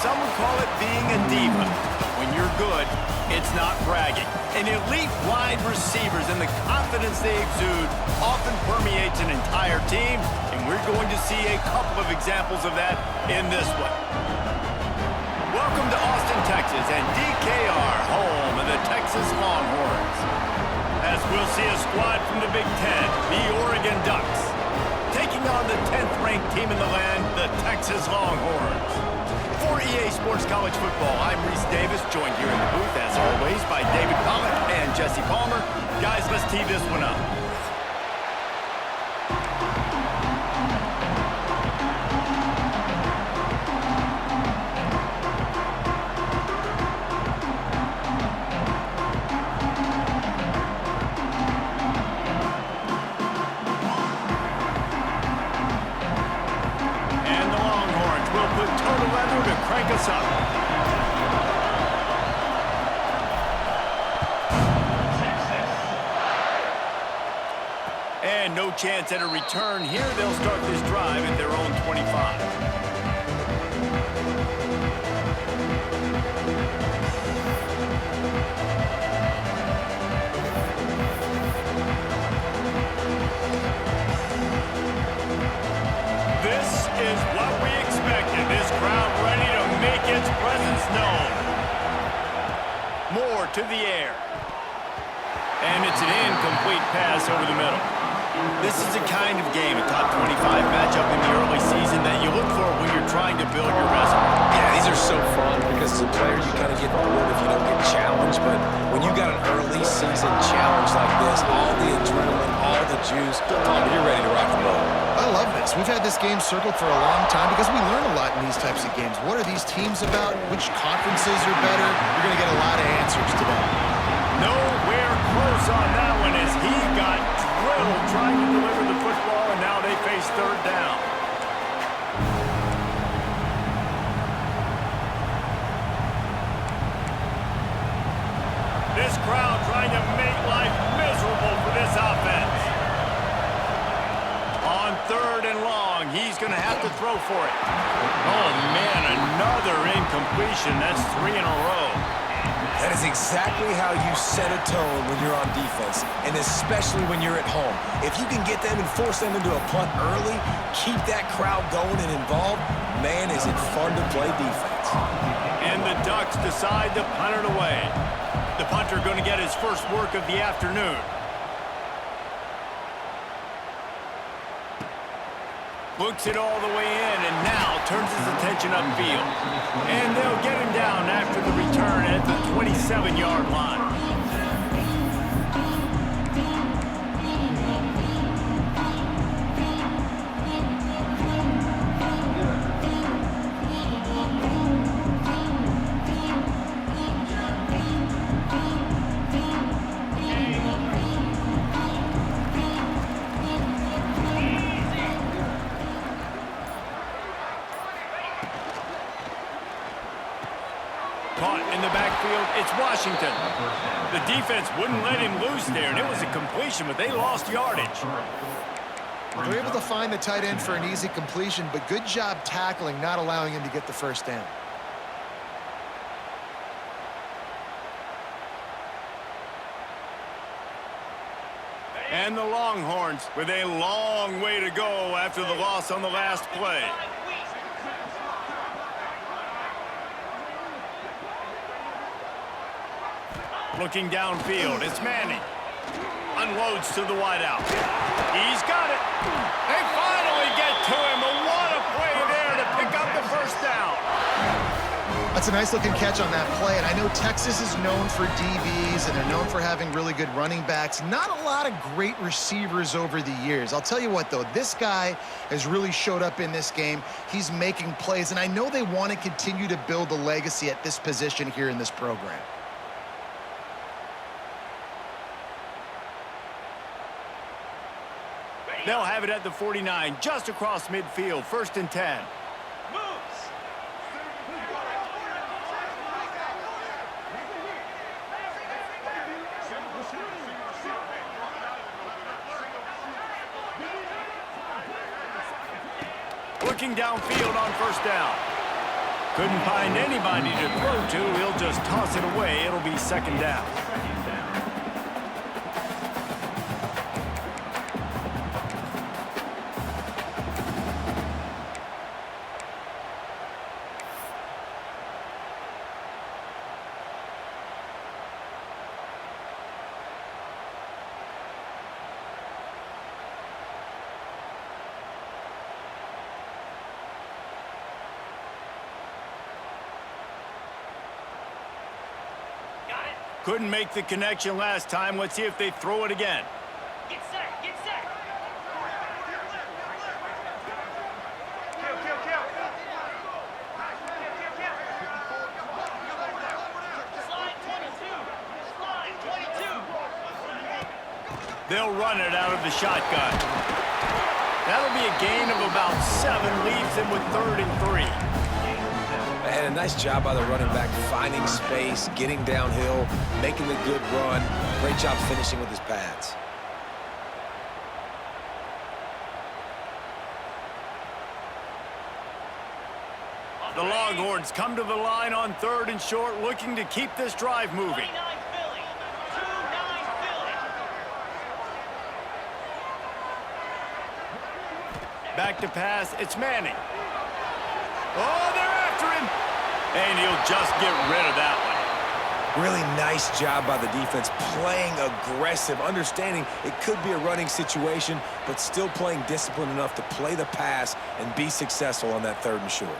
some would call it being a diva. But when you're good, it's not bragging. And elite wide receivers and the confidence they exude often permeates an entire team, and we're going to see a couple of examples of that in this one. Welcome to Austin, Texas, and DKR, home of the Texas Longhorns. As we'll see a squad from the Big Ten, the Oregon Ducks, taking on the 10th-ranked team in the land, the Texas Longhorns. For EA Sports College Football, I'm Reese Davis, joined here in the booth, as always, by David Pollack and Jesse Palmer. Guys, let's tee this one up. Crank us up. And no chance at a return here. They'll start this drive at their own 25. This is what we expected. This crowd ready to make its presence known. More to the air. And it's an incomplete pass over the middle. This is the kind of game, a top 25 matchup in the early season, that you look for when you're trying to build your resume. Yeah, these are so fun because as a player you kind of get bored if you don't get challenged, but when you got an early season challenge like this, all the adrenaline, all the juice, you're ready to rock and roll. I love this. We've had this game circled for a long time because we learn a lot in these types of games. What are these teams about? Which conferences are better? You're going to get a lot of answers today. Nowhere close on that one as he got drilled trying to deliver the football, and now they face third down. This crowd trying to make life miserable for this offense. On third and long, he's going to have to throw for it. Oh, man, another incompletion. That's 3 in a row. That is exactly how you set a tone when you're on defense, and especially when you're at home. If you can get them and force them into a punt early, keep that crowd going and involved, man, is it fun to play defense. And the Ducks decide to punt it away. The punter going to get his first work of the afternoon. Looks it all the way in, and now turns his attention upfield. And they'll get him down after the return at the 27-yard line. Caught in the backfield, it's Washington. The defense wouldn't let him loose there, and it was a completion, but they lost yardage. They're able to find the tight end for an easy completion, but good job tackling, not allowing him to get the first down. And the Longhorns with a long way to go after the loss on the last play. Looking downfield, it's Manning. Unloads to the wideout. He's got it. They finally get to him, but what a play there to pick up the first down. That's a nice-looking catch on that play, and I know Texas is known for DBs, and they're known for having really good running backs. Not a lot of great receivers over the years. I'll tell you what, though, this guy has really showed up in this game. He's making plays, and I know they want to continue to build a legacy at this position here in this program. They'll have it at the 49, just across midfield, 1st and 10. Looking downfield on 1st down. Couldn't find anybody to throw to. He'll just toss it away. It'll be second down. Couldn't make the connection last time. Let's see if they throw it again. Get set, get set. Slide 22. Slide 22. They'll run it out of the shotgun. That'll be a gain of about 7, leaves them with 3rd and 3. And a nice job by the running back, finding space, getting downhill, making the good run. Great job finishing with his pads. The Longhorns come to the line on 3rd and short, looking to keep this drive moving. 29 Philly. 29 Philly. Back to pass, it's Manning. Oh, they're after him. And he'll just get rid of that one. Really nice job by the defense, playing aggressive, understanding it could be a running situation, but still playing disciplined enough to play the pass and be successful on that 3rd and short.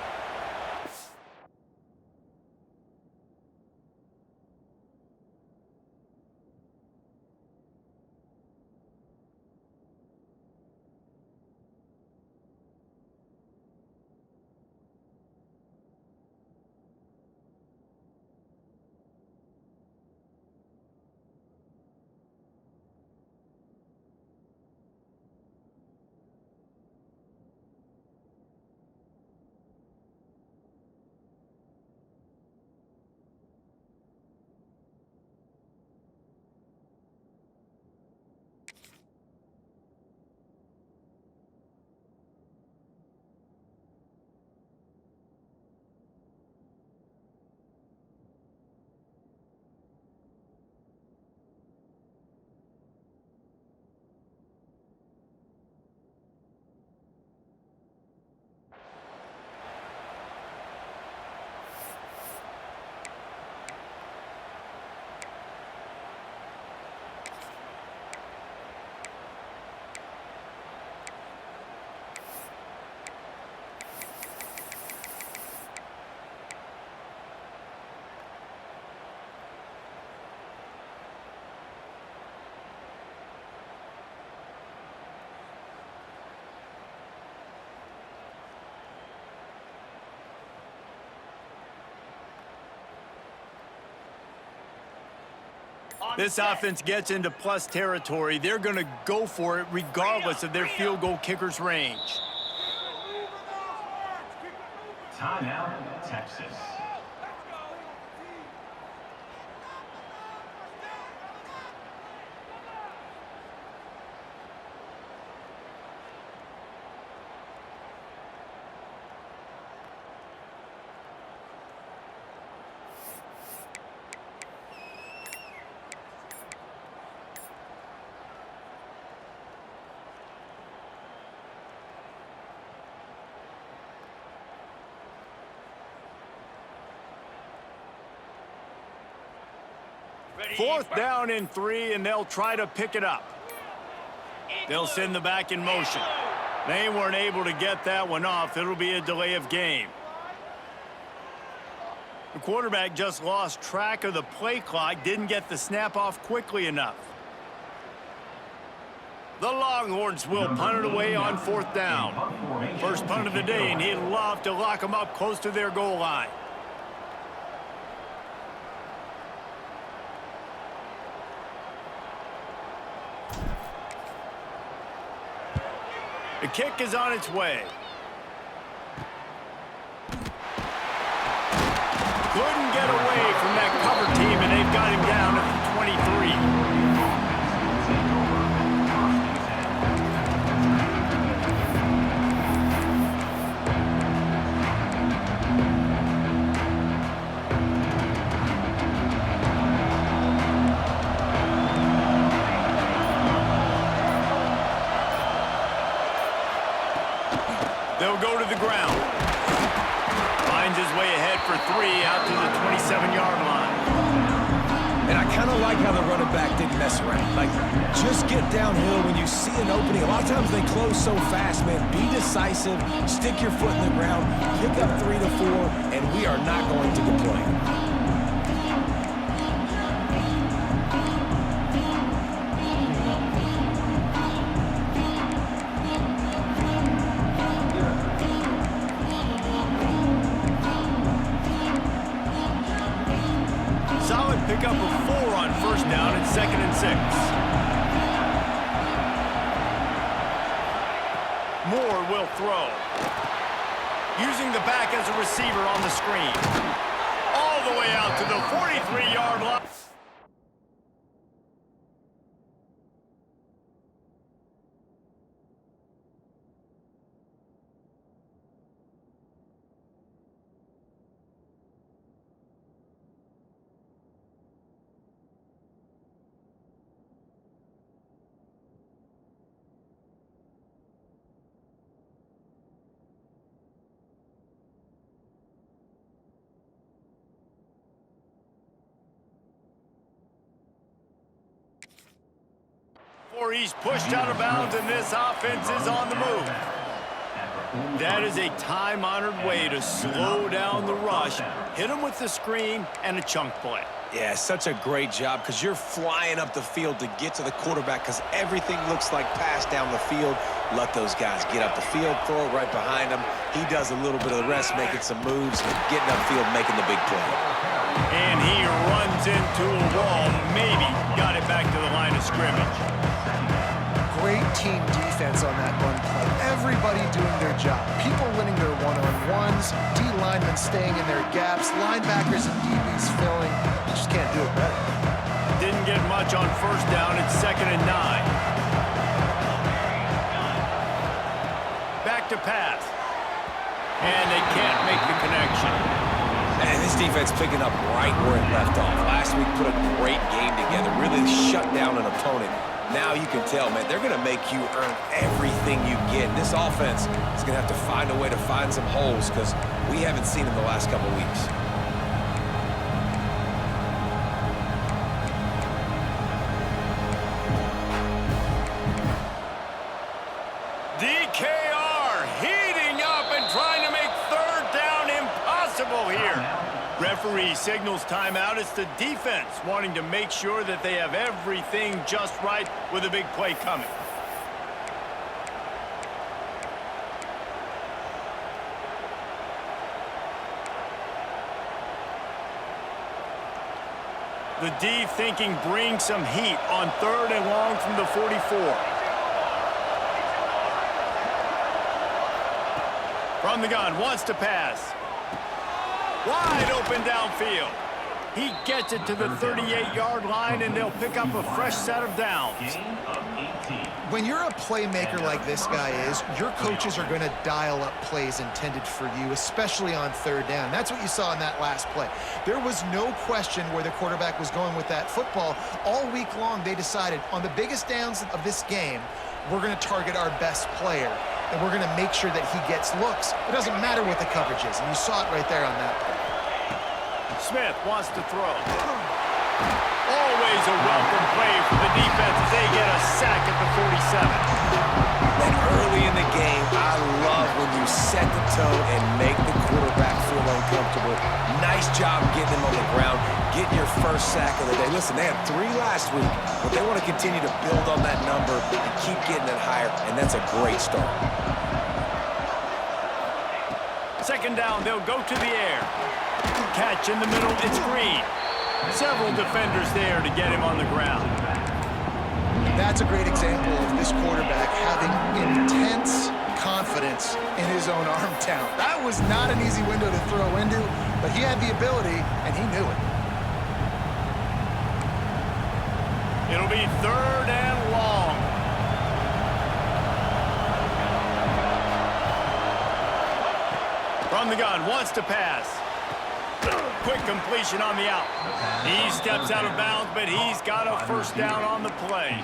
This offense gets into plus territory. They're going to go for it regardless of their field goal kicker's range. Timeout, Texas. Fourth down and 3, and they'll try to pick it up. They'll send the back in motion. They weren't able to get that one off. It'll be a delay of game. The quarterback just lost track of the play clock, didn't get the snap off quickly enough. The Longhorns will punt it away on 4th down. First punt of the day, and he'd love to lock them up close to their goal line. The kick is on its way. Couldn't get away from that cover team, and they've got him down at the 23. go to the ground. Finds his way ahead for 3 out to the 27-yard line. And I kind of like how the running back didn't mess around. Like, just get downhill when you see an opening. A lot of times they close so fast, man. Be decisive, stick your foot in the ground, pick up 3 to 4, and we are not going to complain. Pick up a 4 on first down and 2nd and 6. Moore will throw. Using the back as a receiver on the screen. All the way out to the 43-yard line. He's pushed out of bounds, and this offense is on the move. That is a time-honored way to slow down the rush, hit him with the screen, and a chunk play. Yeah, such a great job because you're flying up the field to get to the quarterback because everything looks like pass down the field. Let those guys get up the field, throw it right behind him. He does a little bit of the rest, making some moves, getting upfield, making the big play. And he runs into a wall, maybe got it back to the line of scrimmage. Great team defense on that run play. Everybody doing their job. People winning their one-on-ones, D linemen staying in their gaps, linebackers and DBs filling. You just can't do it better. Didn't get much on first down. It's 2nd and 9. Back to pass. And they can't make the connection. And this defense picking up right where it left off. Last week put a great game together, really shut down an opponent. Now you can tell, man, they're going to make you earn everything you get. This offense is going to have to find a way to find some holes because we haven't seen it the last couple weeks. DKR heating up and trying to make 3rd down impossible here. Referee signals timeout. It's the defense wanting to make sure that they have everything just right with a big play coming. The D thinking bring some heat on 3rd and long from the 44. From the gun, wants to pass. Wide open downfield. He gets it to the 38-yard line, and they'll pick up a fresh set of downs. When you're a playmaker like this guy is, your coaches are going to dial up plays intended for you, especially on 3rd down. That's what you saw in that last play. There was no question where the quarterback was going with that football. All week long, they decided on the biggest downs of this game, we're going to target our best player, and we're going to make sure that he gets looks. It doesn't matter what the coverage is, and you saw it right there on that play. Smith wants to throw. Always a welcome play for the defense as they get a sack at the 47. And early in the game, I love when you set the tone and make the quarterback feel uncomfortable. Nice job getting him on the ground, getting your first sack of the day. Listen, they had 3 last week, but they want to continue to build on that number and keep getting it higher, and that's a great start. 2nd down, they'll go to the air. Catch in the middle, it's Green. Several defenders there to get him on the ground. That's a great example of this quarterback having intense confidence in his own arm talent. That was not an easy window to throw into, but he had the ability, and he knew it. It'll be 3rd and long. From the gun, wants to pass. Quick completion on the out. He steps out of bounds, but he's got a first down on the play.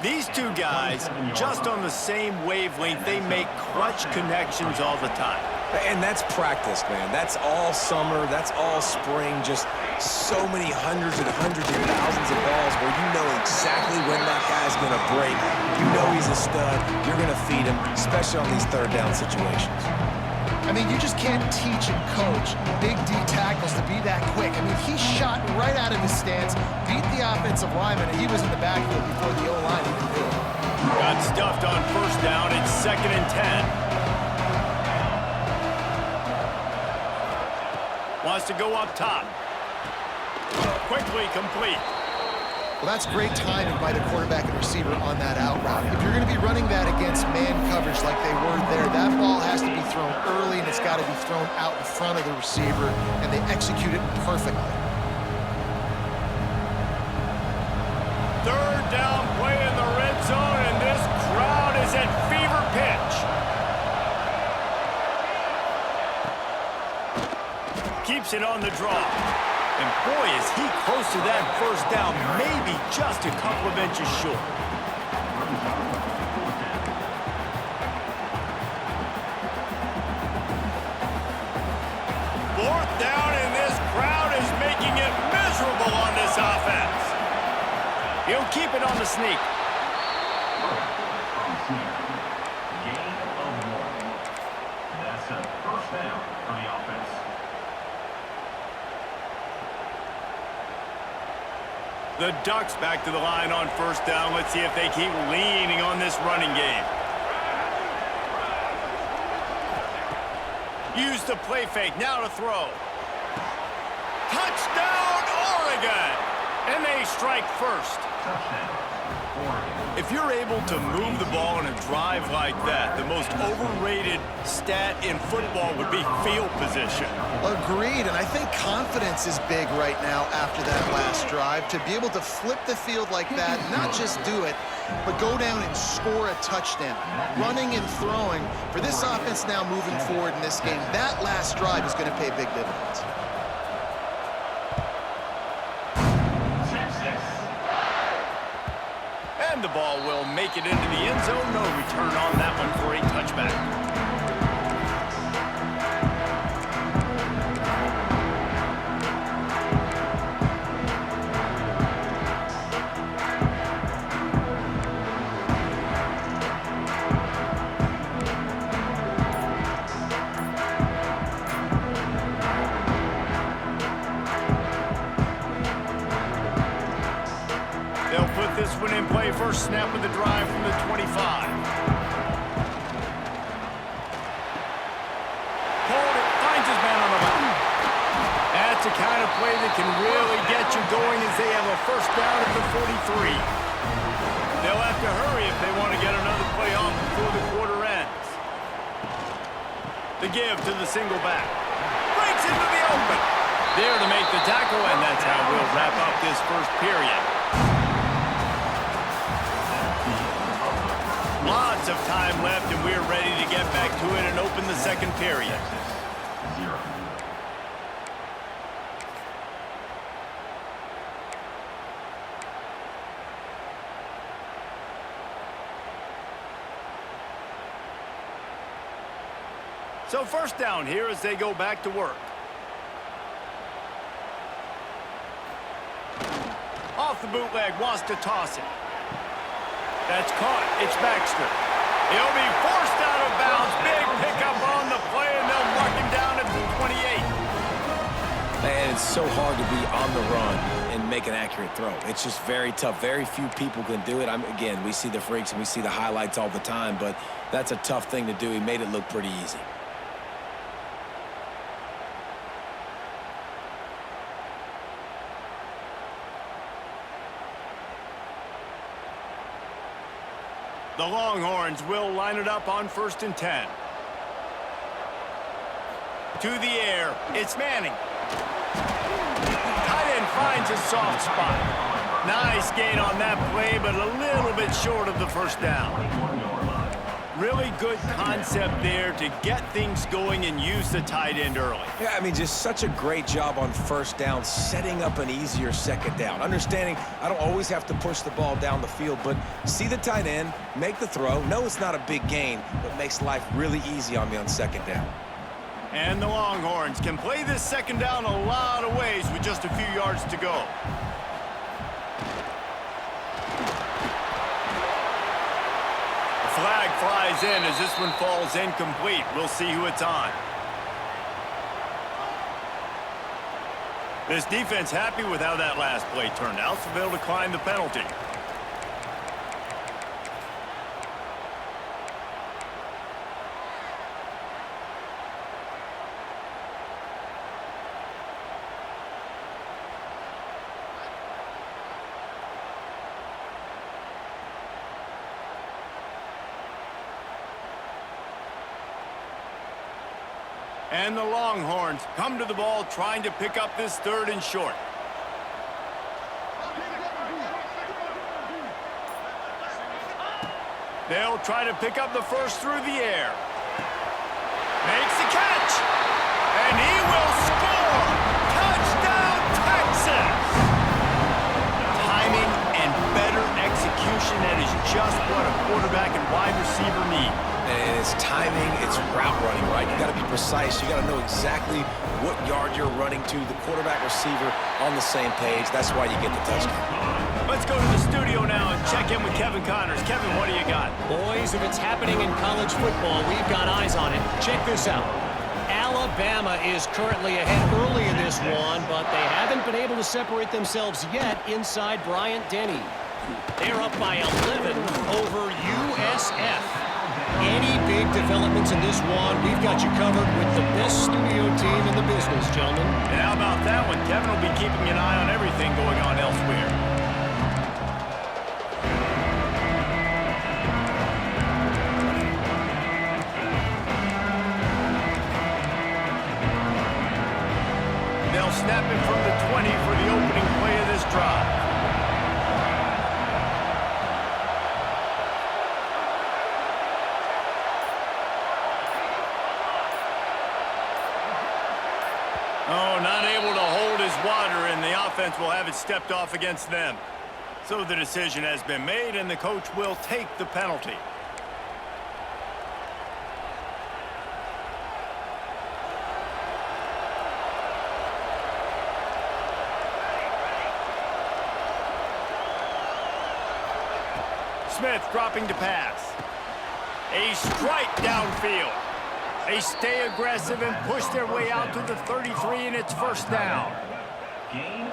These two guys, just on the same wavelength, they make clutch connections all the time. And that's practice, man. That's all summer. That's all spring. Just so many hundreds and hundreds and thousands of balls where you know exactly when that guy's going to break. You know he's a stud. You're going to feed him, especially on these third down situations. I mean, you just can't teach and coach big D tackles to be that quick. I mean, he shot right out of his stance, beat the offensive lineman, and he was in the backfield before the O-line even knew it. Got stuffed on first down. It's 2nd and 10. Wants to go up top. Quickly complete. Well, that's great timing by the quarterback and receiver on that out route. If you're going to be running that against man coverage like they were there, that ball has to be thrown early, and it's got to be thrown out in front of the receiver, and they execute it perfectly. Third down play in the red zone, and this crowd is at fever pitch. Keeps it on the draw. And boy, is he close to that first down, maybe just a couple of inches short. Fourth down, and this crowd is making it miserable on this offense. He'll keep it on the sneak. Gain of 1. That's a first down for the offense. The Ducks back to the line on first down. Let's see if they keep leaning on this running game. Use the play fake. Now to throw. Touchdown, Oregon! And they strike first. Touchdown, Oregon. If you're able to move the ball in a drive like that, the most overrated stat in football would be field position. Agreed, and I think confidence is big right now after that last drive. To be able to flip the field like that, not just do it, but go down and score a touchdown. Running and throwing, for this offense now moving forward in this game, that last drive is going to pay big dividends. And the ball will make it into the end zone. No return on that one for a touchback. They'll put this one in play. First snap of the drive from the 25. Hold it, finds his man on the line. That's the kind of play that can really get you going as they have a first down at the 43. They'll have to hurry if they want to get another play off before the quarter ends. The give to the single back. Breaks into the open. There to make the tackle, and that's how we'll wrap up this first period. Lots of time left, and we're ready to get back to it and open the second period. 0. So first down here as they go back to work. Off the bootleg, wants to toss it. That's caught. It's Baxter. He'll be forced out of bounds. Big pickup on the play, and they'll mark him down at the 28. Man, it's so hard to be on the run and make an accurate throw. It's just very tough. Very few people can do it. Again, we see the freaks and we see the highlights all the time, but that's a tough thing to do. He made it look pretty easy. The Longhorns will line it up on 1st and 10. To the air, it's Manning. Tight end finds a soft spot. Nice gain on that play, but a little bit short of the first down. Really good concept there to get things going and use the tight end early. Yeah, I mean, just such a great job on first down, setting up an easier second down. Understanding I don't always have to push the ball down the field, but see the tight end, make the throw. No, it's not a big gain, but makes life really easy on me on second down. And the Longhorns can play this second down a lot of ways with just a few yards to go. Flag flies in as this one falls incomplete. We'll see who it's on. This defense happy with how that last play turned out, so they'll decline the penalty. And the Longhorns come to the ball trying to pick up this third and short. They'll try to pick up the first through the air. Makes the catch. And he will score. Touchdown, Texas. Timing and better execution. That is just what a quarterback and wide receiver need. And it's timing, it's route running, right? You got to be precise. You got to know exactly what yard you're running to. The quarterback receiver on the same page. That's why you get the touchdown. Let's go to the studio now and check in with Kevin Connors. Kevin, what do you got? Boys, if it's happening in college football, we've got eyes on it. Check this out. Alabama is currently ahead early in this one, but they haven't been able to separate themselves yet inside Bryant-Denny. They're up by 11 over USF. Any big developments in this one, we've got you covered with the best studio team in the business, gentlemen. And how about that one? Kevin will be keeping an eye on everything going on elsewhere. They'll snap it from the 20 for the opening play of this drive. Oh, not able to hold his water, and the offense will have it stepped off against them. So the decision has been made, and the coach will take the penalty. Smith dropping to pass. A strike downfield. They stay aggressive and push their way out to the 33, and it's first down.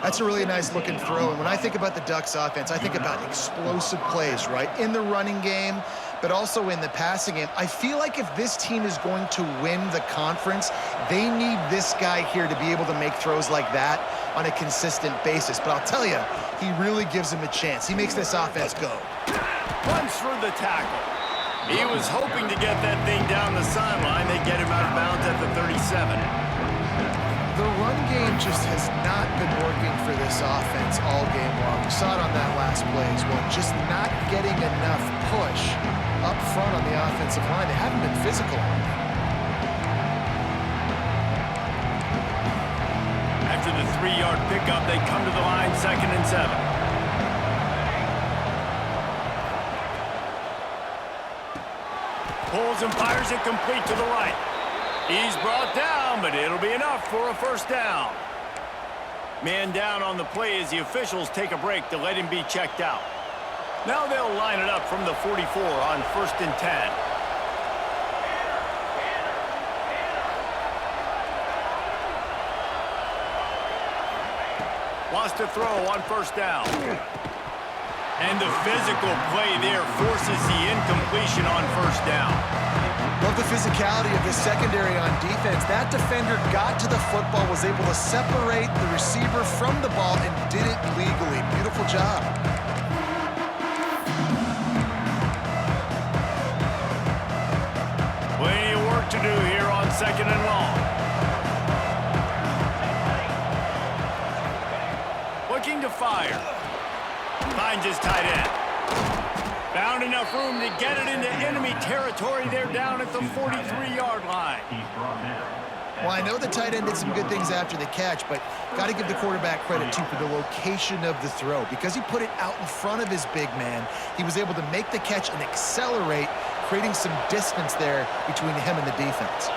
That's a really nice looking throw. And when I think about the Ducks offense, I think about explosive plays, right? In the running game, but also in the passing game. I feel like if this team is going to win the conference, they need this guy here to be able to make throws like that on a consistent basis. But I'll tell you, he really gives them a chance. He makes this offense go. Runs through the tackle. He was hoping to get that thing down the sideline. They get him out of bounds at the 37. The run game just has not been working for this offense all game long. We saw it on that last play as well. Just not getting enough push up front on the offensive line. They haven't been physical. After the 3-yard pickup, they come to the line 2nd and 7. Pulls and fires it complete to the right. He's brought down, but it'll be enough for a first down. Man down on the play as the officials take a break to let him be checked out. Now they'll line it up from the 44 on 1st and 10. Wants to throw on first down. And the physical play there forces the incompletion on first down. Love the physicality of the secondary on defense. That defender got to the football, was able to separate the receiver from the ball, and did it legally. Beautiful job. Plenty of work to do here on 2nd and long. Looking to fire. Finds his tight end. Found enough room to get it into enemy territory. They're down at the 43-yard line. He's brought down. Well, I know the tight end did some good things after the catch, but got to give the quarterback credit, too, for the location of the throw. Because he put it out in front of his big man, he was able to make the catch and accelerate, creating some distance there between him and the defense.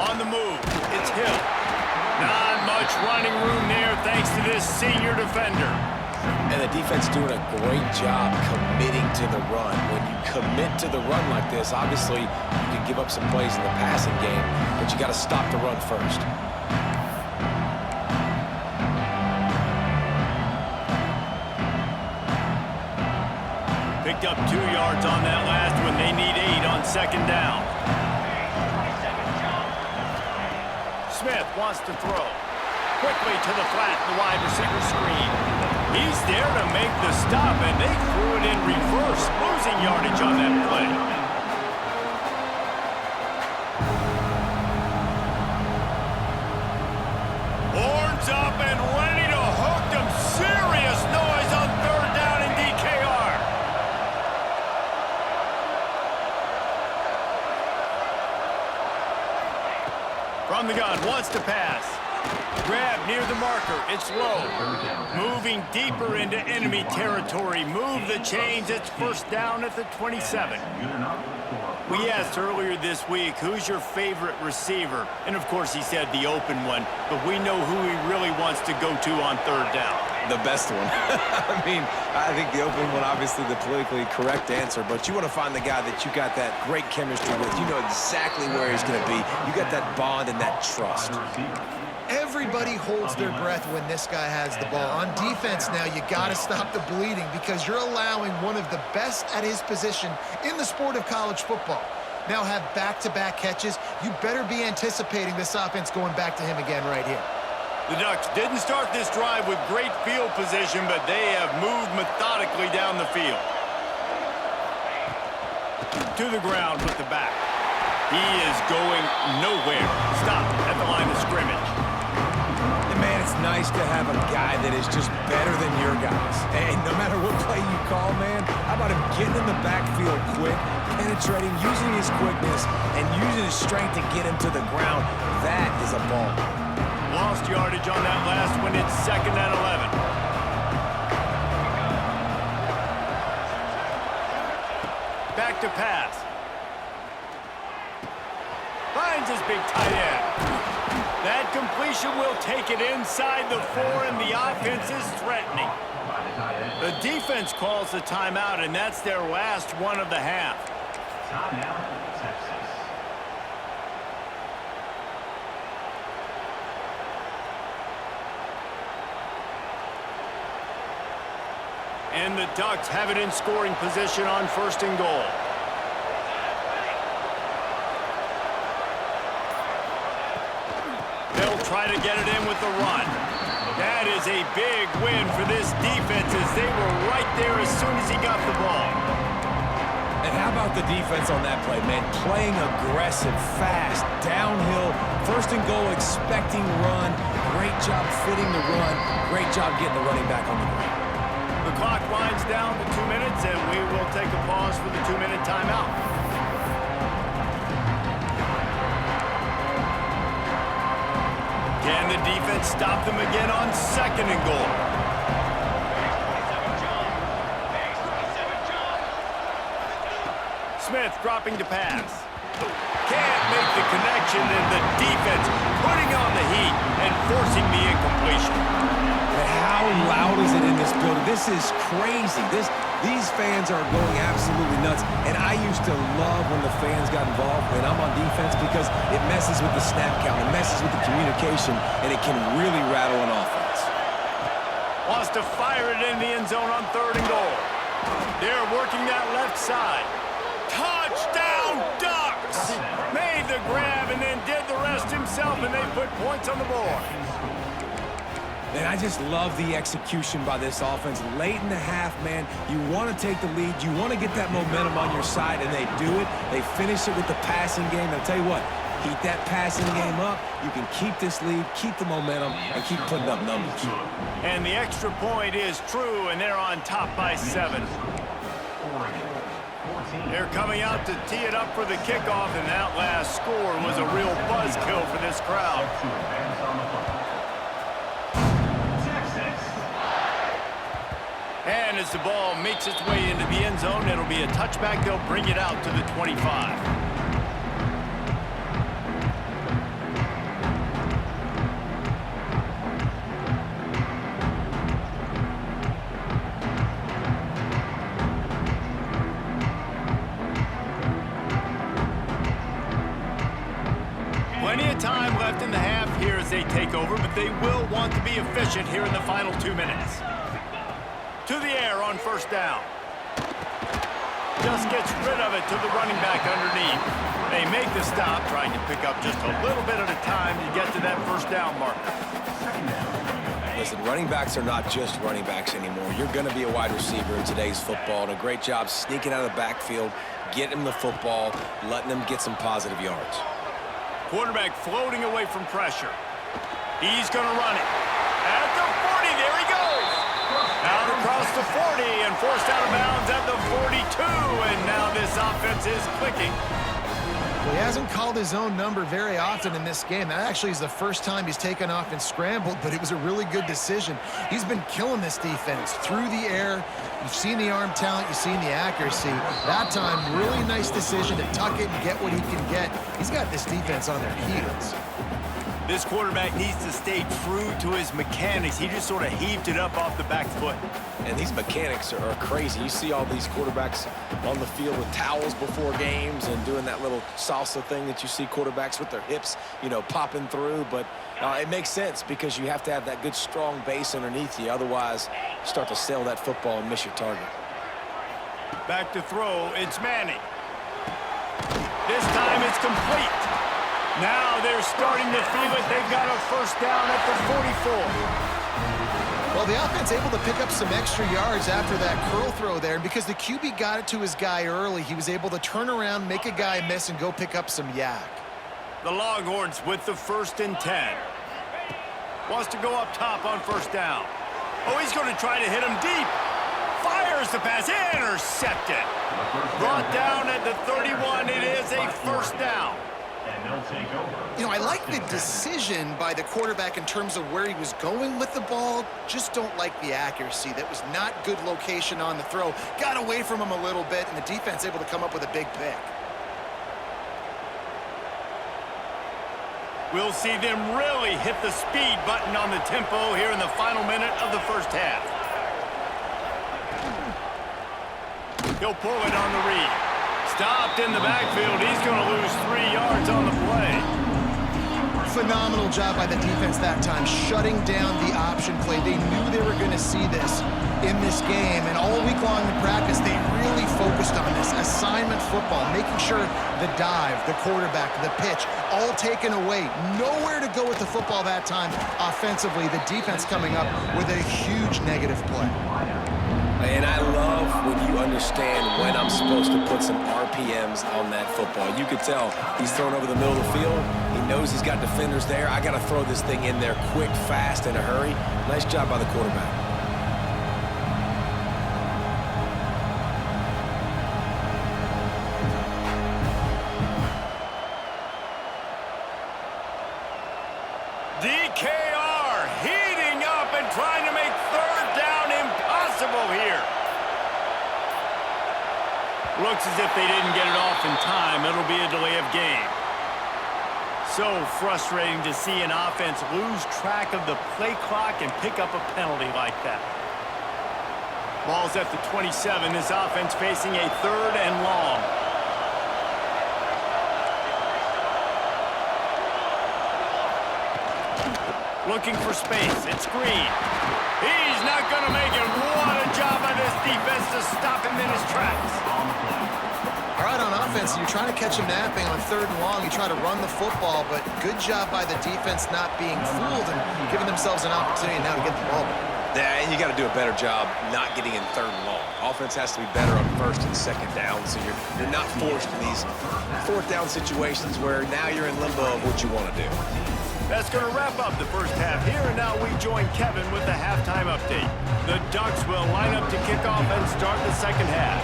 On the move, it's Hill. Not much running room there thanks to this senior defender. And the defense doing a great job committing to the run. When you commit to the run like this, obviously you can give up some plays in the passing game, but you got to stop the run first. Picked up 2 yards on that last one. They need 8 on second down. Smith wants to throw. Quickly to the flat, the wide receiver screen. He's there to make the stop, and they threw it in reverse, losing yardage on that play. Horns up and ready to hook them. Serious noise on third down in DKR. From the gun, wants to pass. Grab near the marker. It's low. Moving deeper into enemy territory. Move the chains. It's first down at the 27. We asked earlier this week, who's your favorite receiver? And, of course, he said the open one. But we know who he really wants to go to on third down. The best one. I mean, I think the open one, obviously the politically correct answer, but you want to find the guy that you got that great chemistry with. You know exactly where he's going to be. You got that bond and that trust. Everybody holds their breath when this guy has the ball. On defense now, you got to stop the bleeding because you're allowing one of the best at his position in the sport of college football. Now have back-to-back catches. You better be anticipating this offense going back to him again right here. The Ducks didn't start this drive with great field position, but they have moved methodically down the field. To the ground with the back. He is going nowhere. Stopped at the line of scrimmage. And man, it's nice to have a guy that is just better than your guys. And no matter what play you call, man, how about him getting in the backfield quick, penetrating, using his quickness, and using his strength to get him to the ground. That is a ball. Lost yardage on that last one. It's second and 11. Back to pass. Finds his big tight end. That completion will take it inside the 4, and the offense is threatening. The defense calls the timeout, and that's their last one of the half. Timeout, Texas. And the Ducks have it in scoring position on first and goal. They'll try to get it in with the run. That is a big win for this defense as they were right there as soon as he got the ball. And how about the defense on that play, man? Playing aggressive, fast, downhill, first and goal, expecting run. Great job fitting the run. Great job getting the running back on the ground. The clock winds down to 2 minutes, and we will take a pause for the 2-minute timeout. Can the defense stop them again on second and goal? Smith dropping to pass. Can't make the connection, and the defense putting on the heat and forcing the incompletion. How loud is it in this building? This is crazy. These fans are going absolutely nuts. And I used to love when the fans got involved when I'm on defense because it messes with the snap count, it messes with the communication, and it can really rattle an offense. Wants to fire it in the end zone on third and goal. They're working that left side. Touchdown, Ducks! Made the grab and then did the rest himself, and they put points on the board. And I just love the execution by this offense. Late in the half, man, you want to take the lead. You want to get that momentum on your side, and they do it. They finish it with the passing game. I'll tell you what, Heat that passing game up. You can keep this lead, keep the momentum, and keep putting up numbers. And the extra point is true, and they're on top by 7. They're coming out to tee it up for the kickoff, and that last score was a real buzzkill for this crowd. And as the ball makes its way into the end zone, it'll be a touchback. They'll bring it out to the 25. Plenty of time left in the half here as they take over, but they will want to be efficient here in the final 2 minutes. To the air on first down. Just gets rid of it to the running back underneath. They make the stop, trying to pick up just a little bit at a time to get to that first down marker. Listen, running backs are not just running backs anymore. You're going to be a wide receiver in today's football, and a great job sneaking out of the backfield, getting them the football, letting them get some positive yards. Quarterback floating away from pressure. He's going to run it. At the 40, there he goes. Out across the 40 and forced out of bounds at the 42. And now this offense is clicking. Well, he hasn't called his own number very often in this game. That actually is the first time he's taken off and scrambled, but it was a really good decision. He's been killing this defense through the air. You've seen the arm talent, you've seen the accuracy. That time, really nice decision to tuck it and get what he can get. He's got this defense on their heels. This quarterback needs to stay true to his mechanics. He just sort of heaved it up off the back foot. And these mechanics are crazy. You see all these quarterbacks on the field with towels before games and doing that little salsa thing that you see quarterbacks with their hips, you know, popping through. But it makes sense because you have to have that good, strong base underneath you. Otherwise, you start to sail that football and miss your target. Back to throw, it's Manning. This time it's complete. Now they're starting to feel it. They've got a first down at the 44. Well, the offense able to pick up some extra yards after that curl throw there. And because the QB got it to his guy early, he was able to turn around, make a guy miss, and go pick up some yak. The Longhorns with the 1st and 10. Wants to go up top on first down. Oh, he's going to try to hit him deep. Fires the pass. Intercepted. Brought down at the 31. It is a first down. You know, I like the decision by the quarterback in terms of where he was going with the ball. Just don't like the accuracy. That was not good location on the throw. Got away from him a little bit, and the defense able to come up with a big pick. We'll see them really hit the speed button on the tempo here in the final minute of the first half. He'll pull it on the read. Stopped in the backfield. He's going to lose 3 yards on the play. Phenomenal job by the defense that time, shutting down the option play. They knew they were going to see this in this game, and all week long in practice, they really focused on this assignment football, making sure the dive, the quarterback, the pitch, all taken away. Nowhere to go with the football that time offensively. The defense coming up with a huge negative play. And I love when you understand when I'm supposed to put some RPMs on that football. You could tell he's thrown over the middle of the field. He knows he's got defenders there. I got to throw this thing in there quick, fast, in a hurry. Nice job by the quarterback. DKR heating up and trying to make third down impossible here. Looks as if they didn't get it off in time. It'll be a delay of game. So frustrating to see an offense lose track of the play clock and pick up a penalty like that. Ball's at the 27. This offense facing a 3rd and long. Looking for space. It's Green. He's not going to make it. What a job by this defense to stop him in his tracks. All right, on offense, you're trying to catch him napping on 3rd and long. You try to run the football, but good job by the defense not being fooled and giving themselves an opportunity now to get the ball back. Yeah, and you you got to do a better job not getting in third and long. Offense has to be better on first and second down, so you're not forced in these fourth down situations where now you're in limbo of what you want to do. That's going to wrap up the first half here, and now we join Kevin with the halftime update. The Ducks will line up to kick off and start the second half.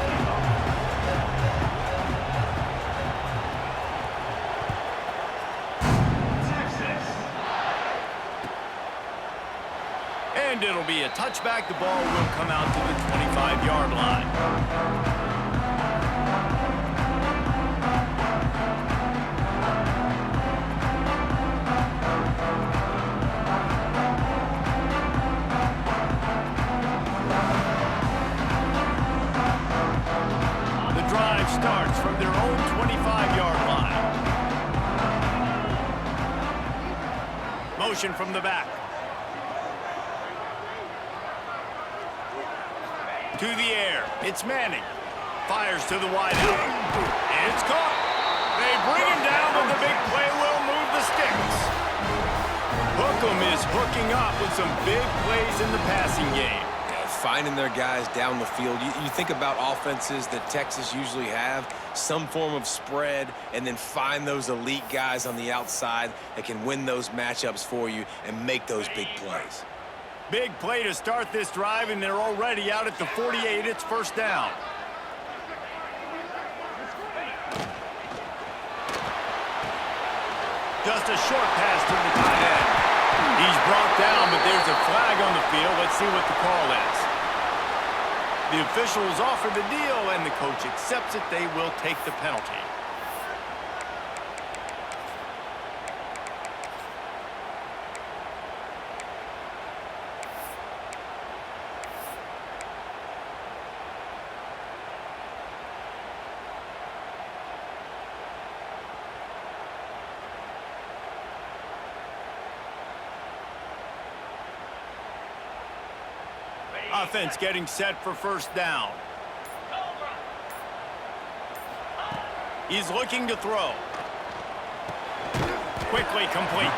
And it'll be a touchback. The ball will come out to the 25-yard line. The drive starts from their own 25-yard line. Motion from the back. To the air. It's Manning. Fires to the wide out. And it's caught. They bring him down, but the big play will move the sticks. Hookem is hooking up with some big plays in the passing game. Yeah, finding their guys down the field. You think about offenses that Texas usually have, some form of spread, and then find those elite guys on the outside that can win those matchups for you and make those big plays. Big play to start this drive, and they're already out at the 48. It's first down. Just a short pass to the tight end. He's brought down, but there's a flag on the field. Let's see what the call is. The officials offer the deal, and the coach accepts it. They will take the penalty. Offense getting set for first down. He's looking to throw. Quickly complete.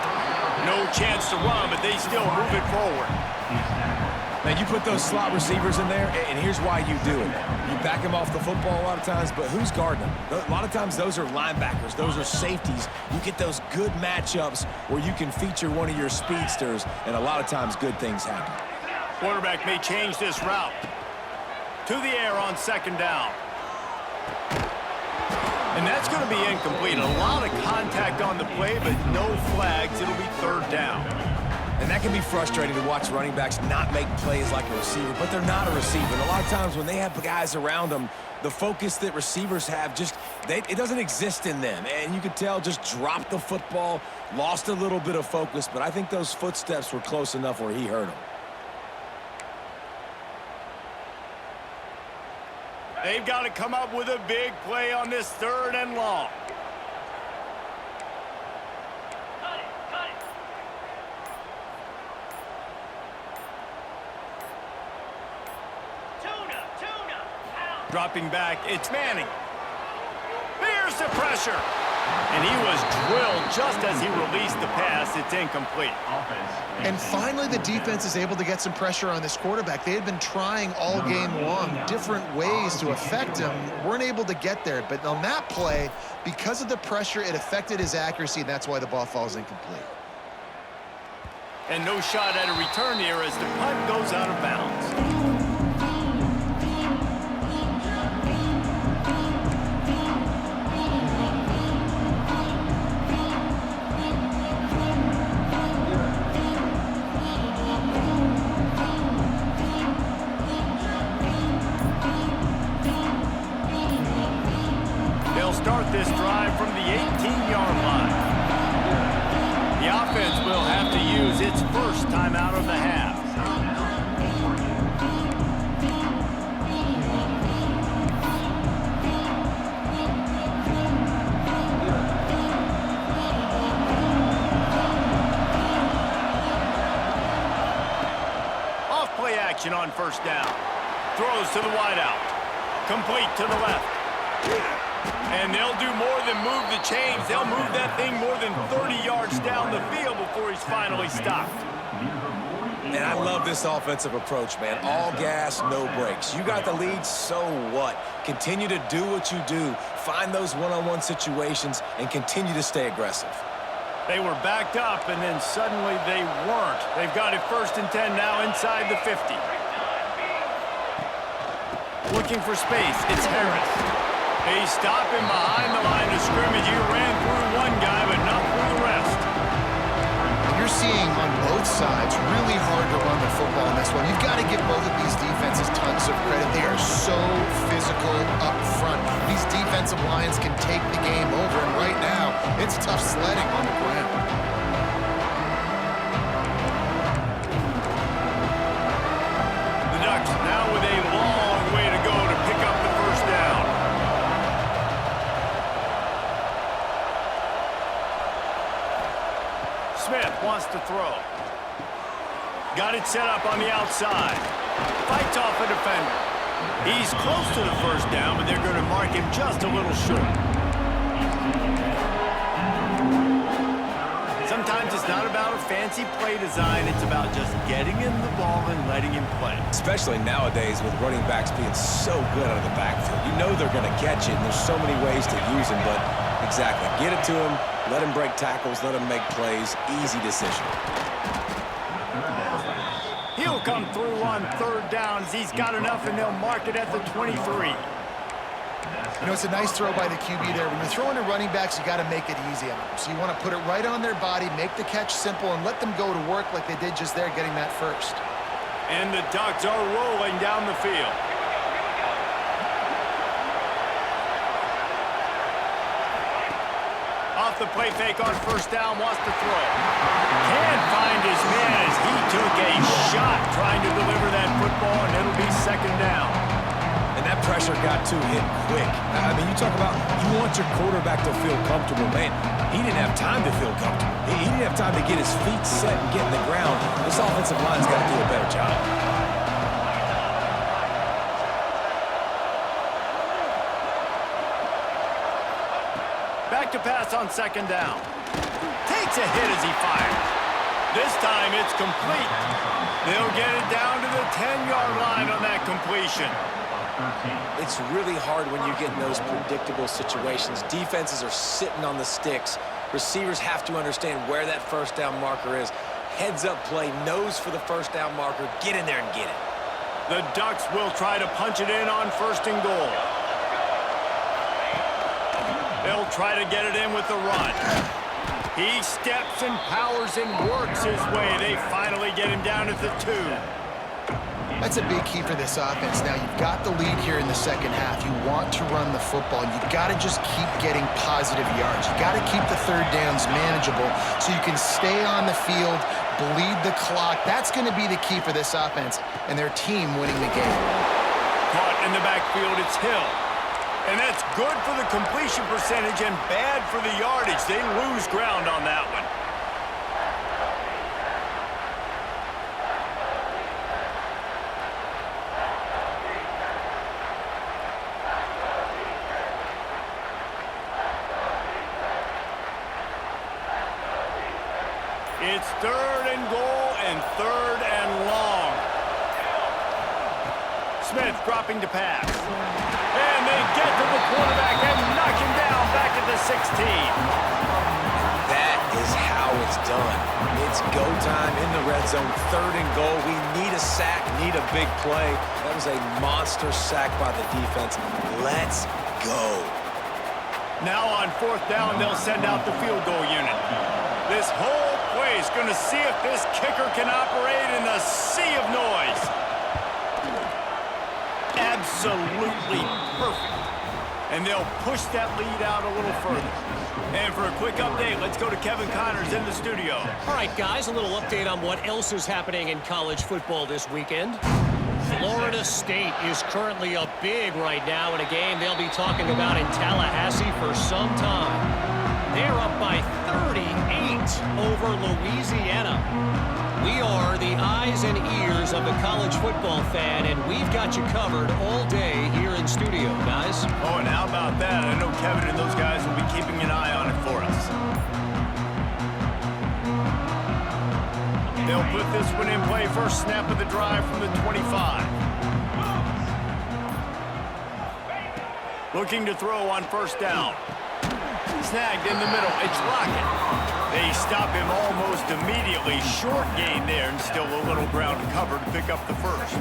No chance to run, but they still move it forward. Now, you put those slot receivers in there, and here's why you do it. You back them off the football a lot of times, but who's guarding them? A lot of times those are linebackers. Those are safeties. You get those good matchups where you can feature one of your speedsters, and a lot of times good things happen. Quarterback may change this route. To the air on second down. And that's going to be incomplete. A lot of contact on the play, but no flags. It'll be third down. And that can be frustrating to watch running backs not make plays like a receiver, but they're not a receiver. And a lot of times when they have guys around them, the focus that receivers have it doesn't exist in them. And you could tell just dropped the football, lost a little bit of focus, but I think those footsteps were close enough where he hurt him. They've got to come up with a big play on this third and long. Cut it. Tuna. Out. Dropping back, it's Manning. Here's the pressure. And he was drilled just as he released the pass. It's incomplete. And finally, the defense is able to get some pressure on this quarterback. They had been trying all game long different ways to affect him. Weren't able to get there. But on that play, because of the pressure, it affected his accuracy, and that's why the ball falls incomplete. And no shot at a return here as the punt goes out of bounds. Start this drive from the 18-yard line. The offense will have to use its first timeout of the half. Off play action on first down. Throws to the wideout. Complete to the left. And they'll do more than move the chains. They'll move that thing more than 30 yards down the field before he's finally stopped. And I love this offensive approach, man. All gas, no brakes. You got the lead, so what? Continue to do what you do. Find those one-on-one situations and continue to stay aggressive. They were backed up, and then suddenly they weren't. They've got it 1st and 10 now inside the 50. Looking for space. It's Harris. They stop him behind the line of scrimmage. He ran through one guy, but not through the rest. You're seeing on both sides really hard to run the football in this one. You've got to give both of these defenses tons of credit. They are so physical up front. These defensive lines can take the game over, and right now, it's tough sledding on the ground. The Ducks now with a long way to go to pick up the first down. Smith wants to throw. Got it set up on the outside. Fights off a defender. He's close to the first down, but they're going to mark him just a little short. Sometimes it's not about a fancy play design. It's about just getting him the ball and letting him play. Especially nowadays with running backs being so good out of the backfield. You know they're going to catch it, and there's so many ways to use him, but exactly. Get it to him, let him break tackles, let him make plays. Easy decision. He'll come through on 3rd down as he's got enough, and they'll mark it at the 23. You know, it's a nice throw by the QB there. When you're throwing to running backs, you got to make it easy on them. So you want to put it right on their body, make the catch simple, and let them go to work like they did just there, getting that first. And the Ducks are rolling down the field. Off the play fake on 1st down, wants to throw. Can't find his man as he took a shot trying to deliver that football, and it'll be 2nd down. And that pressure got to him quick. I mean, you talk about you want your quarterback to feel comfortable. Man, he didn't have time to feel comfortable. He didn't have time to get his feet set and get in the ground. This offensive line's got to do a better job. Back to pass on 2nd down. Takes a hit as he fires. This time it's complete. They'll get it down to the 10-yard line on that completion. It's really hard when you get in those predictable situations. Defenses are sitting on the sticks. Receivers have to understand where that 1st down marker is. Heads-up play, nose for the 1st down marker. Get in there and get it. The Ducks will try to punch it in on 1st and goal. They'll try to get it in with the run. He steps and powers and works his way. They finally get him down at the 2. That's a big key for this offense. Now, you've got the lead here in the 2nd half. You want to run the football. You've got to just keep getting positive yards. You've got to keep the 3rd downs manageable so you can stay on the field, bleed the clock. That's going to be the key for this offense and their team winning the game. Caught in the backfield, it's Hill. And that's good for the completion percentage and bad for the yardage. They lose ground on that one. It's 3rd and goal and 3rd and long. Smith dropping to pass. And they get to the quarterback and knock him down back at the 16. That is how it's done. It's go time in the red zone, 3rd and goal. We need a sack, need a big play. That was a monster sack by the defense. Let's go. Now on 4th down, they'll send out the field goal unit. This whole play is going to see if this kicker can operate in the sea of noise. Absolutely perfect. And they'll push that lead out a little further. And for a quick update, let's go to Kevin Connors in the studio. All right, guys, a little update on what else is happening in college football this weekend. Florida State is currently up big right now in a game they'll be talking about in Tallahassee for some time. They're up by 38 over Louisiana. We are the eyes and ears of the college football fan, and we've got you covered all day here in studio, guys. Oh, and how about that? I know Kevin and those guys will be keeping an eye on it for us. They'll put this one in play. First snap of the drive from the 25. Looking to throw on first down. Snagged in the middle. It's Lockett. They stop him almost immediately. Short gain there, and still a little ground to cover to pick up the first.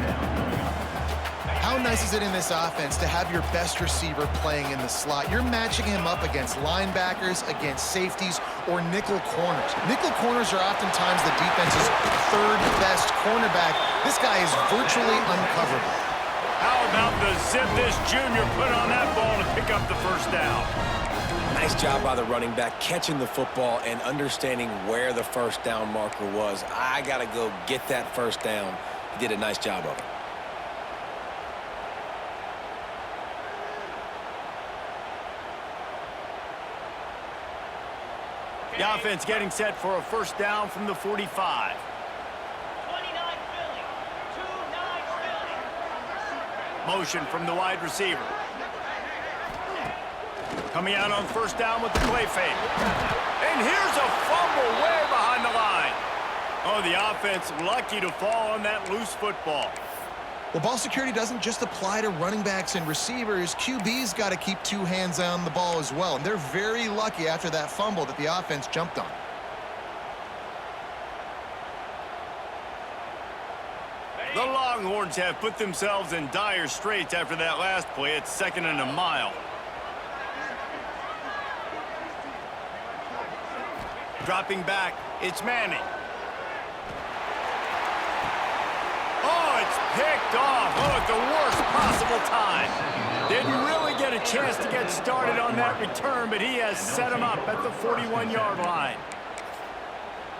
How nice is it in this offense to have your best receiver playing in the slot? You're matching him up against linebackers, against safeties, or nickel corners. Nickel corners are oftentimes the defense's third best cornerback. This guy is virtually uncoverable. How about the zip this junior put on that ball to pick up the first down? Nice job by the running back, catching the football and understanding where the first down marker was. I got to go get that first down. He did a nice job of it. The offense getting set for a first down from the 45. 29 Philly. 2-9 Philly. Motion from the wide receiver. Coming out on first down with the play fake. And here's a fumble way behind the line. Oh, the offense lucky to fall on that loose football. Well, ball security doesn't just apply to running backs and receivers. QB's got to keep two hands on the ball as well. And they're very lucky after that fumble that the offense jumped on. The Longhorns have put themselves in dire straits after that last play. It's 2nd and a mile. Dropping back, it's Manning. Oh, it's picked off. Oh, at the worst possible time. Didn't really get a chance to get started on that return, but he has set him up at the 41-yard line.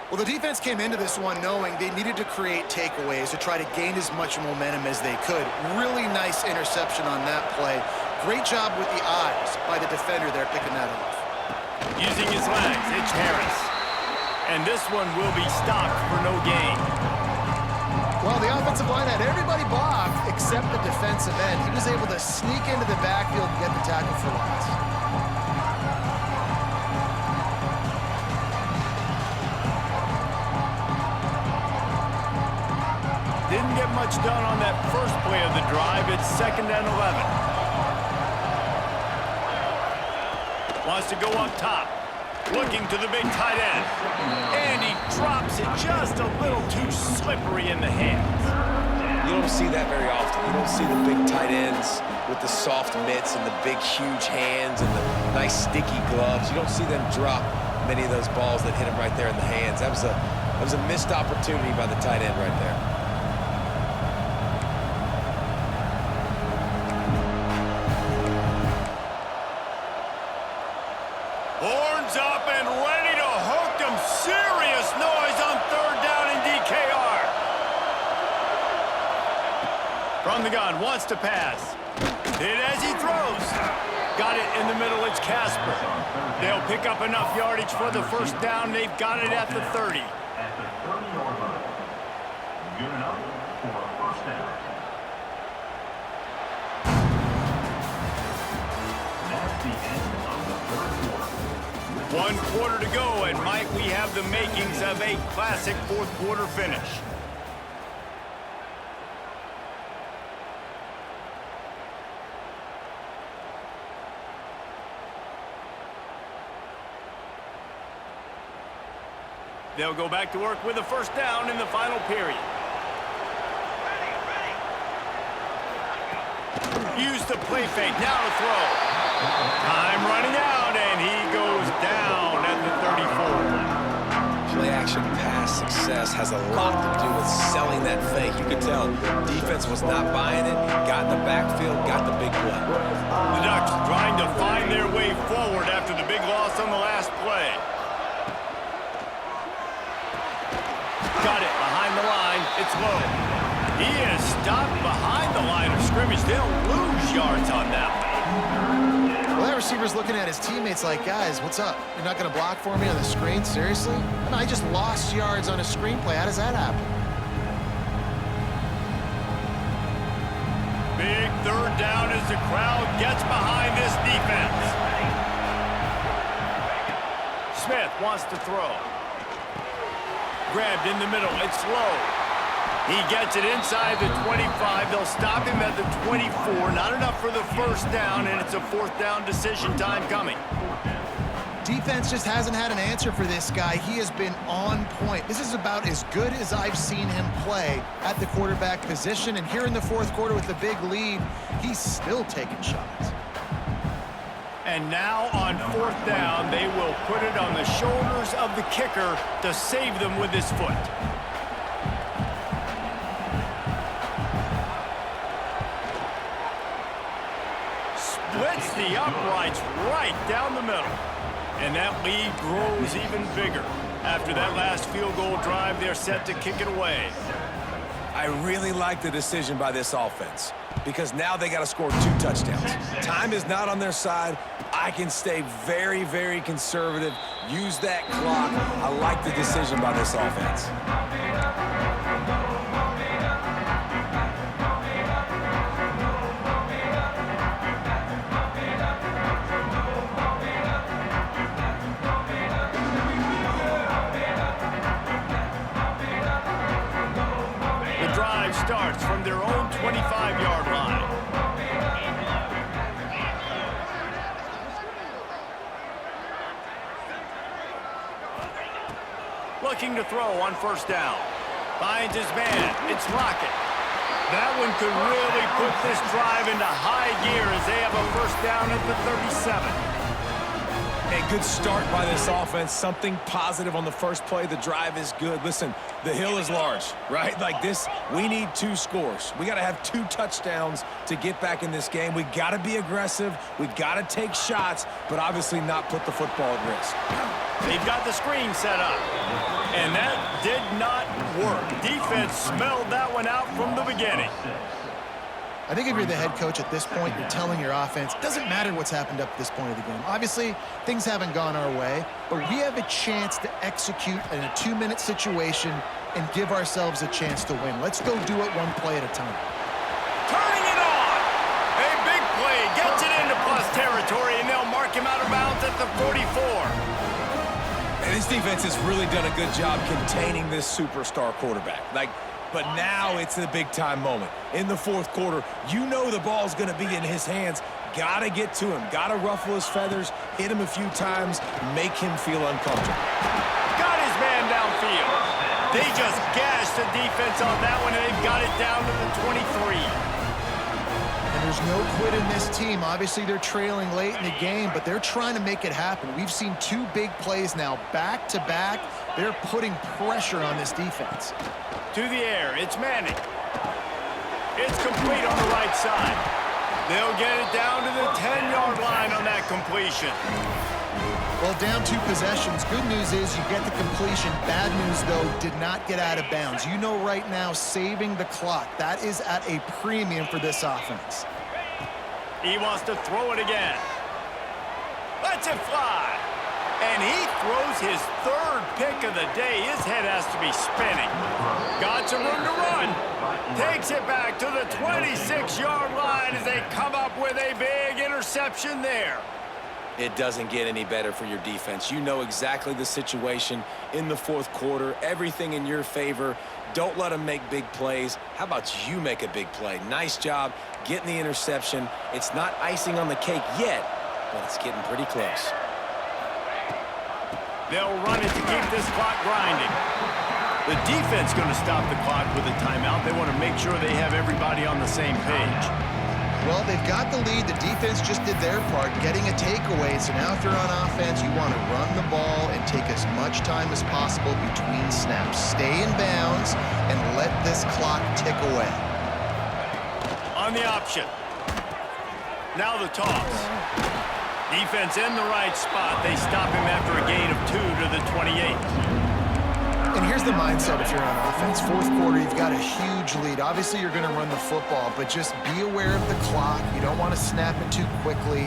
Well, the defense came into this one knowing they needed to create takeaways to try to gain as much momentum as they could. Really nice interception on that play. Great job with the eyes by the defender there picking that off. Using his legs, it's Harris. And this one will be stopped for no gain. Well, the offensive line had everybody blocked except the defensive end. He was able to sneak into the backfield and get the tackle for loss. Didn't get much done on that first play of the drive. It's 2nd and 11. Wants to go up top. Looking to the big tight end. And he drops it just a little too slippery in the hands. You don't see that very often. You don't see the big tight ends with the soft mitts and the big, huge hands and the nice, sticky gloves. You don't see them drop many of those balls that hit him right there in the hands. That was a missed opportunity by the tight end right there. Horns up and ready to hook them. Serious noise on 3rd down in DKR. From the gun, wants to pass. Hit as he throws. Got it in the middle, it's Casper. They'll pick up enough yardage for the first down. They've got it at the 30. At the 30-yard line. Good enough for a first down. That's the end of the 3rd quarter. 1 quarter to go, and might we have the makings of a classic 4th quarter finish. They'll go back to work with a first down in the final period. Use the play fake, now to throw. Time running out, and he goes down at the 34. Play action pass success has a lot to do with selling that fake. You could tell defense was not buying it, got in the backfield, got the big play. The Ducks trying to find their way forward after the big loss on the last play. Got it behind the line. It's low. He is stopped behind the line of scrimmage. They'll lose yards on that one. Well, that receiver's looking at his teammates like, guys, what's up? You're not going to block for me on the screen? Seriously? And I just lost yards on a screenplay. How does that happen? Big 3rd down as the crowd gets behind this defense. Smith wants to throw. grabbed in the middle. It's low. He gets it inside the 25. They'll stop him at the 24. Not enough for the first down, and it's a fourth down decision time coming. Defense just hasn't had an answer for this guy. He has been on point. This is about as good as I've seen him play at the quarterback position. And here in the fourth quarter with the big lead, he's still taking shots. And now on fourth down, they will put it on the shoulders of the kicker to save them with his foot. Splits the uprights right down the middle. And that lead grows even bigger. After that last field goal drive, they're set to kick it away. I really like the decision by this offense because now they got to score 2 touchdowns. Time is not on their side. I can stay very, very conservative. Use that clock. I like the decision by this offense. Starts from their own 25-yard line. Looking to throw on first down. Finds his man. It's Lockett. That one could really put this drive into high gear as they have a first down at the 37. A good start by this offense. Something positive on the first play. The drive is good. Listen, the hill is large, right? Like this, we need 2 scores. We got to have 2 touchdowns to get back in this game. We got to be aggressive. We got to take shots, but obviously not put the football at risk. They've got the screen set up, and that did not work. Defense smelled that one out from the beginning. I think if you're the head coach at this point, you're telling your offense, it doesn't matter what's happened up to this point of the game. Obviously, things haven't gone our way, but we have a chance to execute in a 2-minute situation and give ourselves a chance to win. Let's go do it one play at a time. Turning it on. A big play gets it into plus territory, and they'll mark him out of bounds at the 44. And this defense has really done a good job containing this superstar quarterback. But now it's a big-time moment. In the fourth quarter, you know the ball's going to be in his hands. Got to get to him. Got to ruffle his feathers, hit him a few times, make him feel uncomfortable. Got his man downfield. They just gashed the defense on that one, and they've got it down to the 23. And there's no quit in this team. Obviously, they're trailing late in the game, but they're trying to make it happen. We've seen 2 big plays now, back-to-back. They're putting pressure on this defense. To the air, it's Manning. It's complete on the right side. They'll get it down to the 10-yard line on that completion. Well, down 2 possessions. Good news is you get the completion. Bad news, though, did not get out of bounds. You know right now, saving the clock. That is at a premium for this offense. He wants to throw it again. Lets it fly. And he throws his 3rd pick of the day. His head has to be spinning. Got some room to run. Takes it back to the 26-yard line as they come up with a big interception there. It doesn't get any better for your defense. You know exactly the situation in the fourth quarter. Everything in your favor. Don't let them make big plays. How about you make a big play? Nice job getting the interception. It's not icing on the cake yet, but it's getting pretty close. They'll run it to keep this clock grinding. The defense going to stop the clock with a timeout. They want to make sure they have everybody on the same page. Well, they've got the lead. The defense just did their part, getting a takeaway. So now if you're on offense, you want to run the ball and take as much time as possible between snaps. Stay in bounds and let this clock tick away. On the option. Now the toss. Defense in the right spot. They stop him after a gain of 2 to the 28. And here's the mindset if you're on offense. Fourth quarter, you've got a huge lead. Obviously, you're going to run the football, but just be aware of the clock. You don't want to snap it too quickly.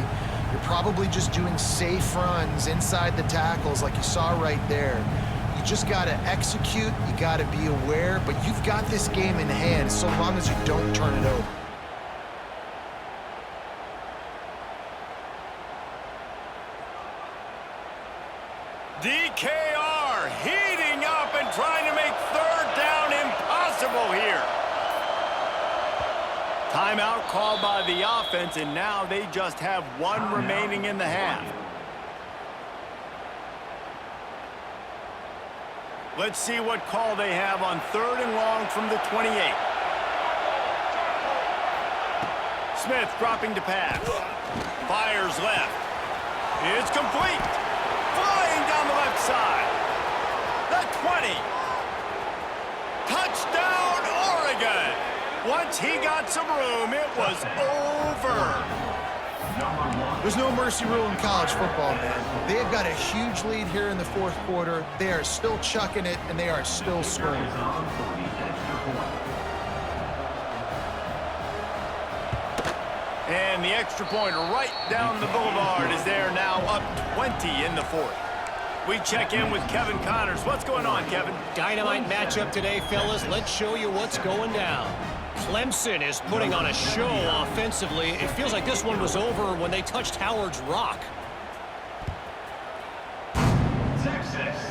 You're probably just doing safe runs inside the tackles like you saw right there. You just got to execute. You got to be aware, but you've got this game in hand so long as you don't turn it over. DKR heating up and trying to make Timeout called by the offense, and now they just have one remaining in the half. Let's see what call they have on 3rd and long from the 28. Smith dropping to pass. Fires left. It's complete. Flying down the left side. The 20. Touchdown, Oregon. Once he got some room, it was over. There's no mercy rule in college football, man. They've got a huge lead here in the 4th quarter. They are still chucking it, and they are still scoring. And the extra point right down the boulevard is there now, up 20 in the 4th. We check in with Kevin Connors. What's going on, Kevin? Dynamite matchup today, fellas. Let's show you what's going down. Clemson is putting on a show offensively. It feels like this one was over when they touched Howard's Rock. Texas.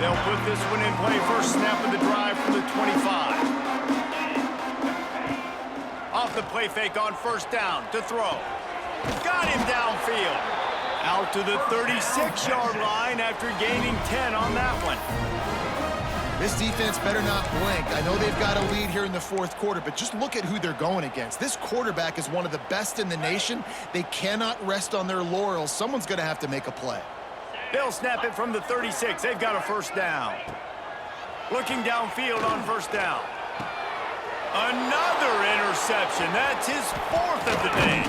They'll put this one in play. First snap of the drive from the 25. Off the play fake on 1st down to throw. Got him downfield. Out to the 36-yard line after gaining 10 on that one. This defense better not blink. I know they've got a lead here in the 4th quarter, but just look at who they're going against. This quarterback is one of the best in the nation. They cannot rest on their laurels. Someone's going to have to make a play. They'll snap it from the 36. They've got a 1st down. Looking downfield on 1st down. Another interception. That's his 4th of the day.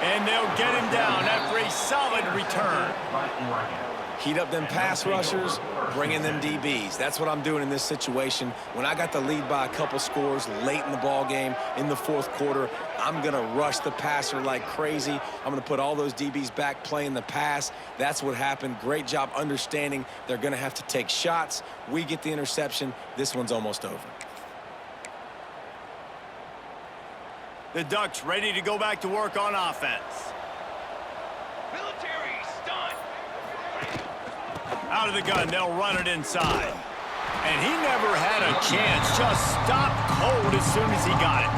And they'll get him down after a solid return. Heat up them pass rushers, bring in them DBs. That's what I'm doing in this situation. When I got the lead by a couple scores late in the ball game in the 4th quarter, I'm going to rush the passer like crazy. I'm going to put all those DBs back playing the pass. That's what happened. Great job understanding they're going to have to take shots. We get the interception. This one's almost over. The Ducks ready to go back to work on offense. Military stunt. Out of the gun, they'll run it inside. And he never had a chance, just stopped cold as soon as he got it.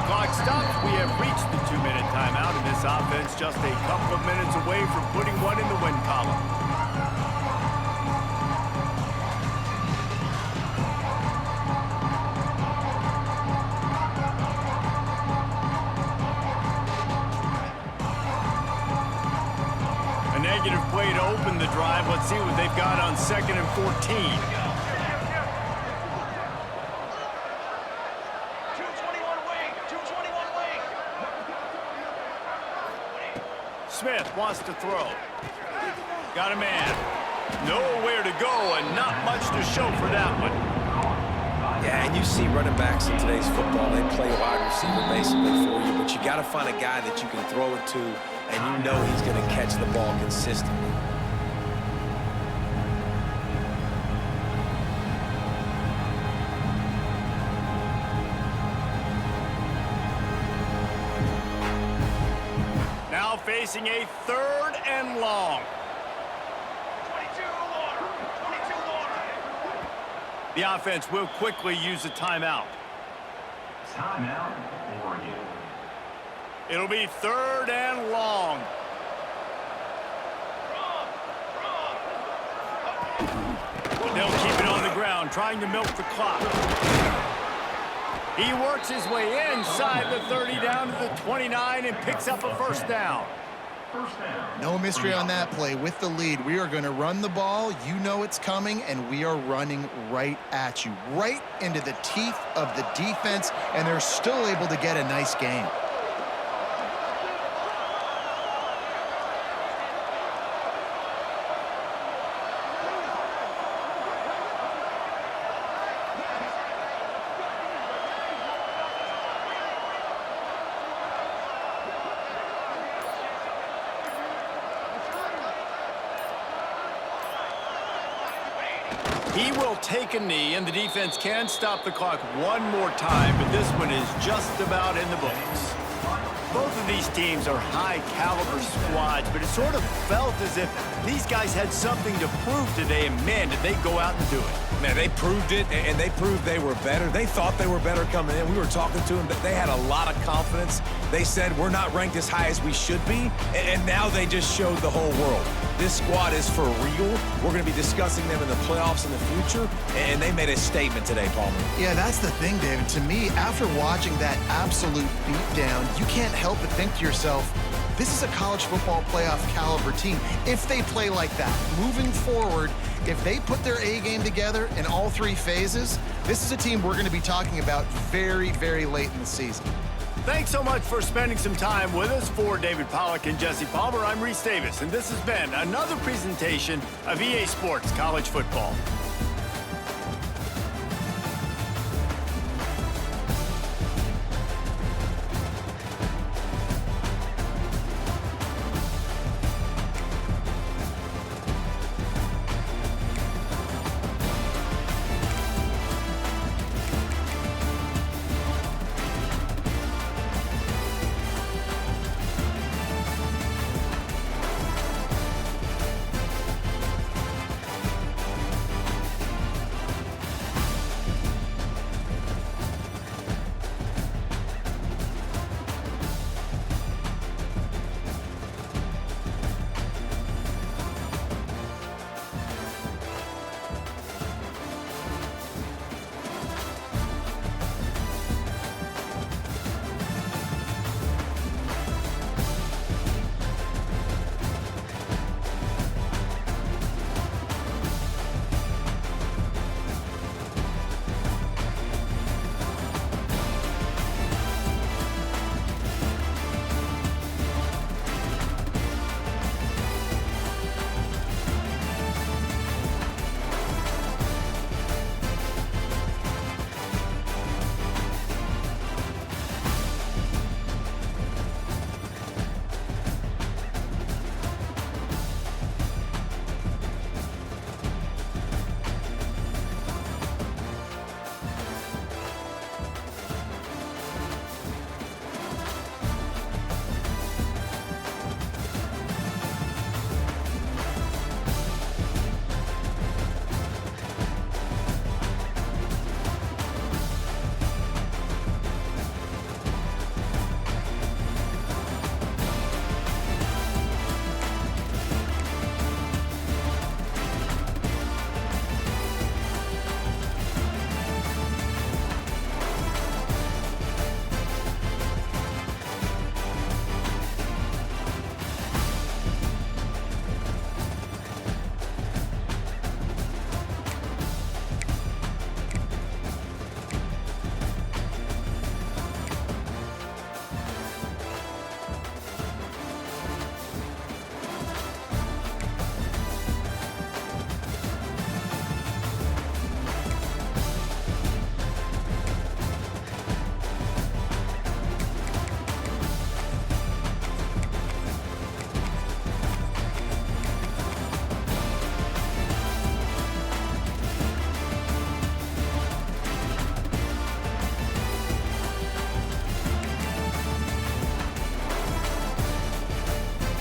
Clock stops. We have reached the 2-minute timeout, and this offense just a couple of minutes away from putting one in the win column. A negative play to open the drive. Let's see what they've got on 2nd and 14. Smith wants to throw. Got a man. Nowhere to go and not much to show for that one. Yeah, and you see running backs in today's football, they play wide receiver basically for you, but you got to find a guy that you can throw it to, and you know he's going to catch the ball consistently. Now facing a 3rd and long. 22 water. The offense will quickly use a timeout. Timeout, Oregon. It'll be 3rd and long. They'll keep it on the ground, trying to milk the clock. He works his way inside the 30 down to the 29 and picks up a 1st down. No mystery on that play. With the lead, we are going to run the ball. You know it's coming, and we are running right at you, right into the teeth of the defense, and they're still able to get a nice game. He will take a knee, and the defense can stop the clock one more time, but this one is just about in the books. Both of these teams are high-caliber squads, but it sort of felt as if these guys had something to prove today, and man, did they go out and do it. Man, they proved it, and they proved they were better. They thought they were better coming in. We were talking to them, but they had a lot of confidence. They said, we're not ranked as high as we should be, and now they just showed the whole world. This squad is for real. We're going to be discussing them in the playoffs in the future, and they made a statement today, Palmer. Yeah, that's the thing, David. To me, after watching that absolute beatdown, you can't help but think to yourself, this is a college football playoff caliber team. If they play like that, moving forward, if they put their A game together in all three phases, this is a team we're going to be talking about very, very late in the season. Thanks so much for spending some time with us. For David Pollack and Jesse Palmer, I'm Reese Davis, and this has been another presentation of EA Sports College Football.